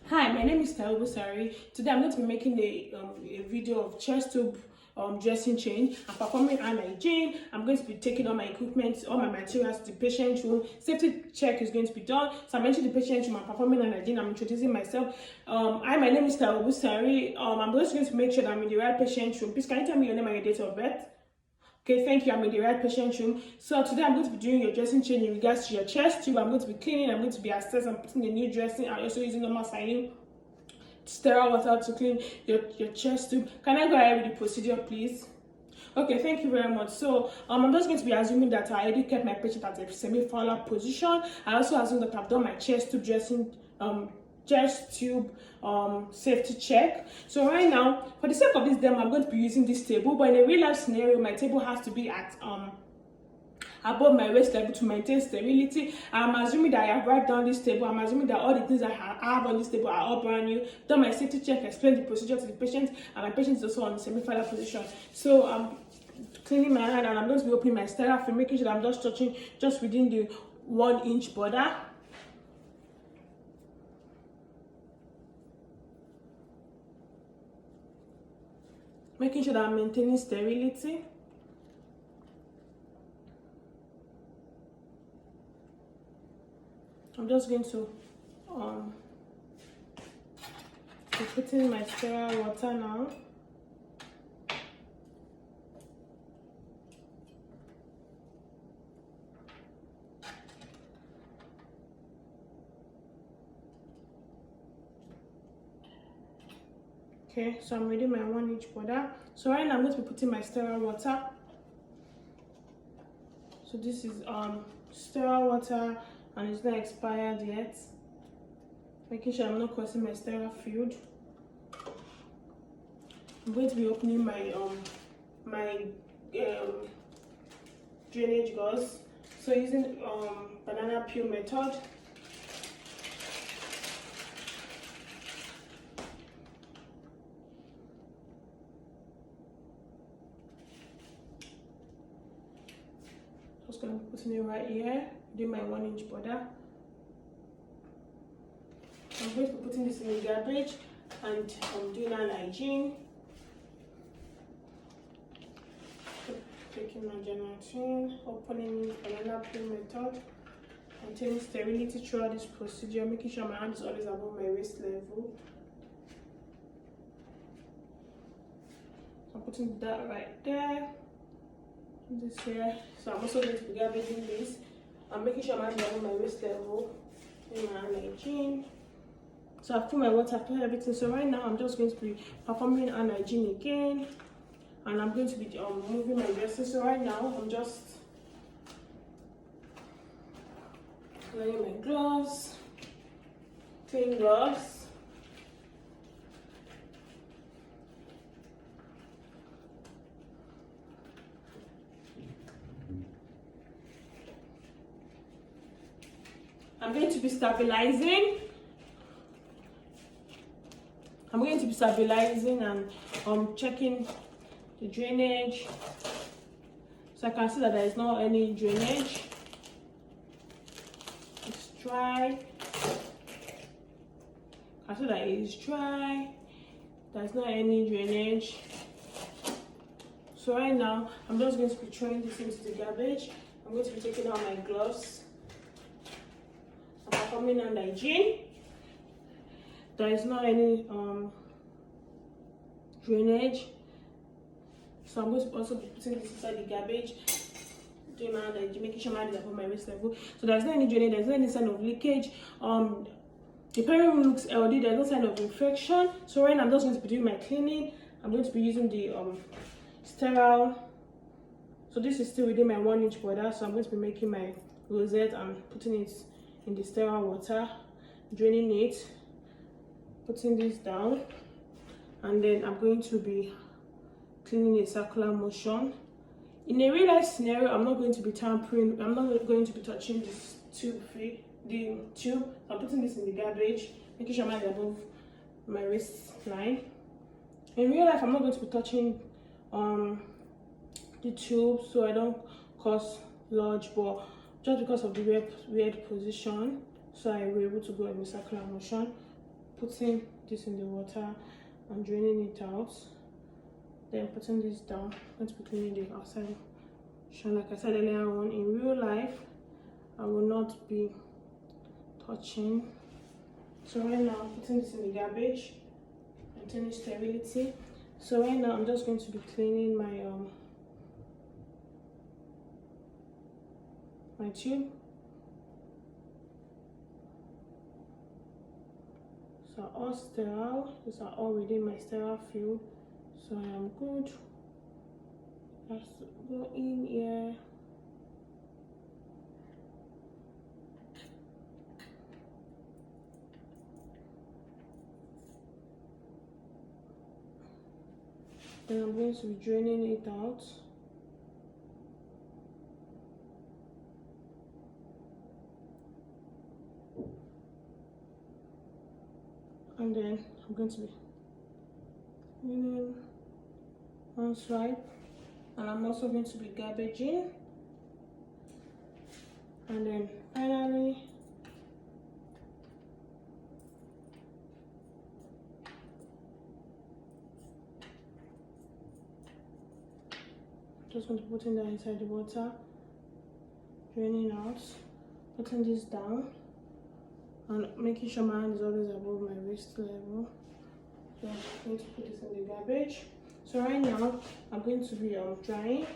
Hi, my name is Taiwo Busari. Today I'm going to be making a video of chest tube dressing change. I'm performing hand hygiene. I'm going to be taking all my equipment, all my materials to the patient room. Safety check is going to be done. So I'm entering the patient room. I'm performing hand hygiene. I'm introducing myself. Hi, my name is Taiwo Busari. I'm just going to make sure that I'm in the right patient room. Please, can you tell me your name and your date of birth? Okay, thank you. I'm in the right patient room. So today I'm going to be doing your dressing change in regards to your chest tube. I'm going to be cleaning. I'm going to be assessing. I'm putting the new dressing. I'm also using normal saline sterile water to clean your chest tube. Can I go ahead with the procedure, please? Okay, thank you very much. So I'm just going to be assuming that I already kept my patient at a semi-fowler position. I also assume that I've done my chest tube dressing safety check. So right now, for the sake of this demo, I'm going to be using this table, but in a real life scenario, my table has to be at above my waist level to maintain sterility. I'm assuming that I have wiped down this table. I'm assuming that all the things I have on this table are all brand new. Done my safety check, explain the procedure to the patient, and my patient is also on the semi-fowler position. So I'm cleaning my hand and I'm going to be opening my sterile film, making sure that I'm just touching just within the 1-inch border. Making sure that I'm maintaining sterility. I'm just going to be putting my sterile water now. Okay, so I'm ready my 1-inch border. So right now I'm going to be putting my sterile water. So this is sterile water and it's not expired yet. Making sure I'm not causing my sterile field. I'm going to be opening my drainage gauze. So using banana peel method. Just going to be putting it right here, doing my 1-inch border. I'm going to be putting this in the garbage and doing hand hygiene. Taking my gelatin, opening banana peel method, maintaining sterility throughout this procedure, making sure my hand is always above my waist level. So I'm putting that right there. This here. So I'm also going to be garbaging this. I'm making sure my hand is above my waist level. Doing my hand hygiene. So I've put my water, I've put everything. So right now I'm just going to be performing hand hygiene again. And I'm going to be moving my dresses. So right now I'm just wearing my gloves, clean gloves. I'm going to be stabilizing. I'm going to be stabilizing and checking the drainage. So I can see that there is not any drainage. It's dry. I see that it is dry. There's not any drainage. So right now, I'm just going to be throwing this into the garbage. I'm going to be taking out my gloves. I'm performing hand hygiene. There is not any drainage. So I'm going to also be putting this inside the garbage, doing my hand hygiene, making sure my hand is above my waist level. So there's no any drainage, there's no any sign of leakage. The parent room looks healthy, there's no sign of infection. So right now I'm just going to be doing my cleaning. I'm going to be using the sterile. So this is still within my 1-inch border. So I'm going to be making my rosette and putting it in the sterile water, draining it, putting this down, and then I'm going to be cleaning a circular motion. In a real life scenario, I'm not going to be tampering, I'm not going to be touching this tube. I'm putting this in the garbage, making sure I'm above my waistline. In real life, I'm not going to be touching the tube so I don't cause lodge, but just because of the weird position, so I were able to go in the circular motion. putting this in the water and draining it out, then putting this down. I'm going to be cleaning the outside. So like I said earlier on, in real life I will not be touching. So right now I'm putting this in the garbage, maintaining sterility. So right now I'm just going to be cleaning my my tube. So all sterile. These are all within my sterile field, so I am good. Just go in here. Then I'm going to be draining it out. And then I'm going to be cleaning one swipe, and I'm also going to be garbaging. And then finally just going to put in that inside the water, draining out, putting this down, and making sure my hand is always above my wrist level. So I'm going to put this in the garbage. So right now I'm going to be drying.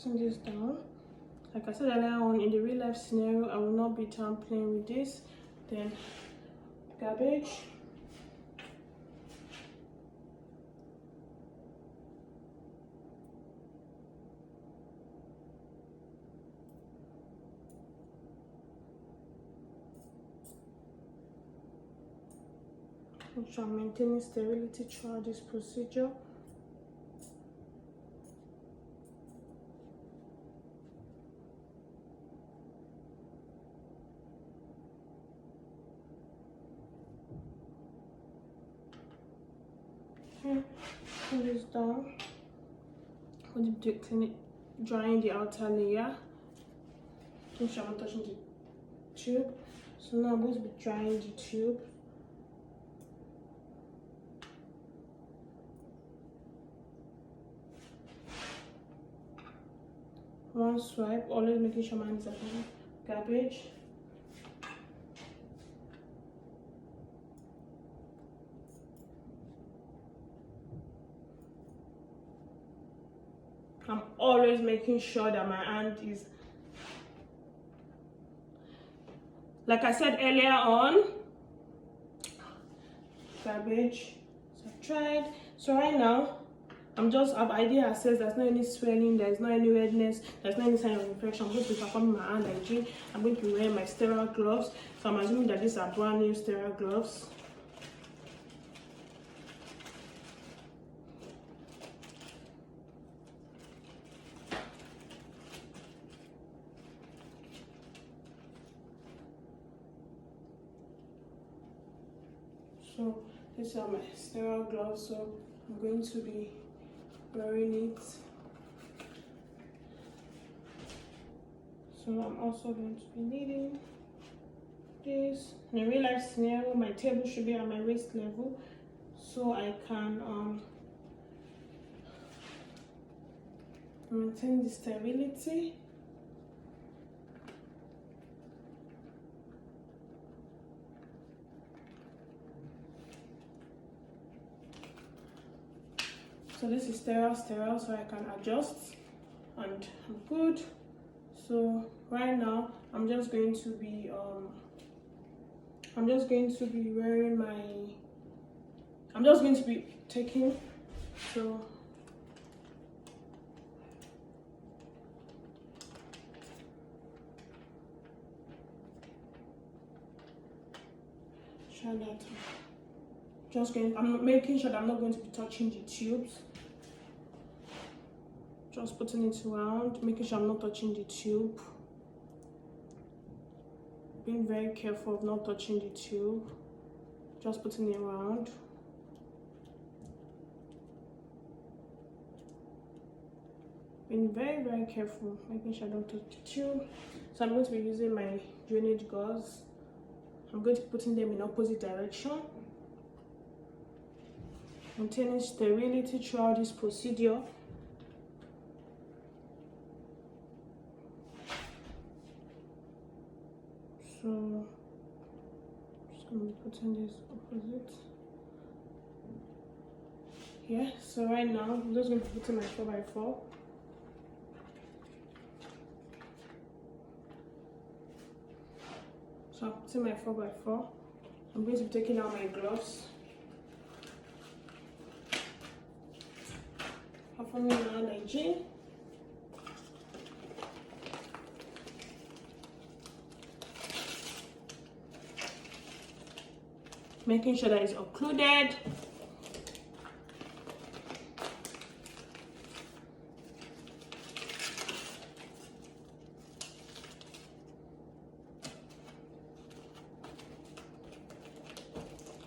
Putting this down. Like I said earlier on, in the real life scenario, I will not be playing with this. Then garbage. Make sure I'm maintaining sterility throughout this procedure. Put this down. I'm going to clean it, drying the outer layer. Make sure I'm not touching the tube. So now I'm going to be drying the tube. One swipe, always making sure my hands are clean. Garbage. I'm always making sure that my hand is, like I said earlier on, garbage. So I've tried. So right now I've idea assessed there's not any swelling, there's not any redness, there's not any sign of infection. I'm going to be performing my hand hygiene. I'm going to be wearing my sterile gloves. So I'm assuming that these are brand new sterile gloves. So these are my sterile gloves, so I'm going to be wearing it. So I'm also going to be needing this. In a real life scenario, my table should be at my waist level, so I can maintain the sterility. So this is sterile, so I can adjust, and I'm good. So right now I'm just going to be wearing my, I'm just going to be taking, so try that. I'm making sure that I'm not going to be touching the tubes. Just putting it around, making sure I'm not touching the tube. Being very careful of not touching the tube. Just putting it around. Being very, very careful, making sure I don't touch the tube. So I'm going to be using my drainage gauze. I'm going to be putting them in opposite direction. Maintaining sterility throughout this procedure. So just going to be putting this opposite. Yeah, so right now I'm just going to be putting my 4x4. So I'm putting my 4x4. I'm going to be taking out my gloves. Performing my hygiene. Making sure that it's occluded.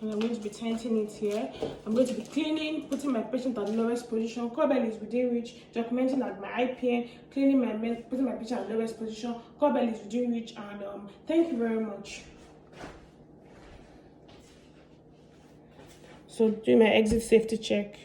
And I'm going to be tightening it here. I'm going to be cleaning, putting my patient at the lowest position. Core belly is within reach, documenting at my IPN, cleaning putting my patient at the lowest position. Core belly is within reach, and thank you very much. So do my exit safety check.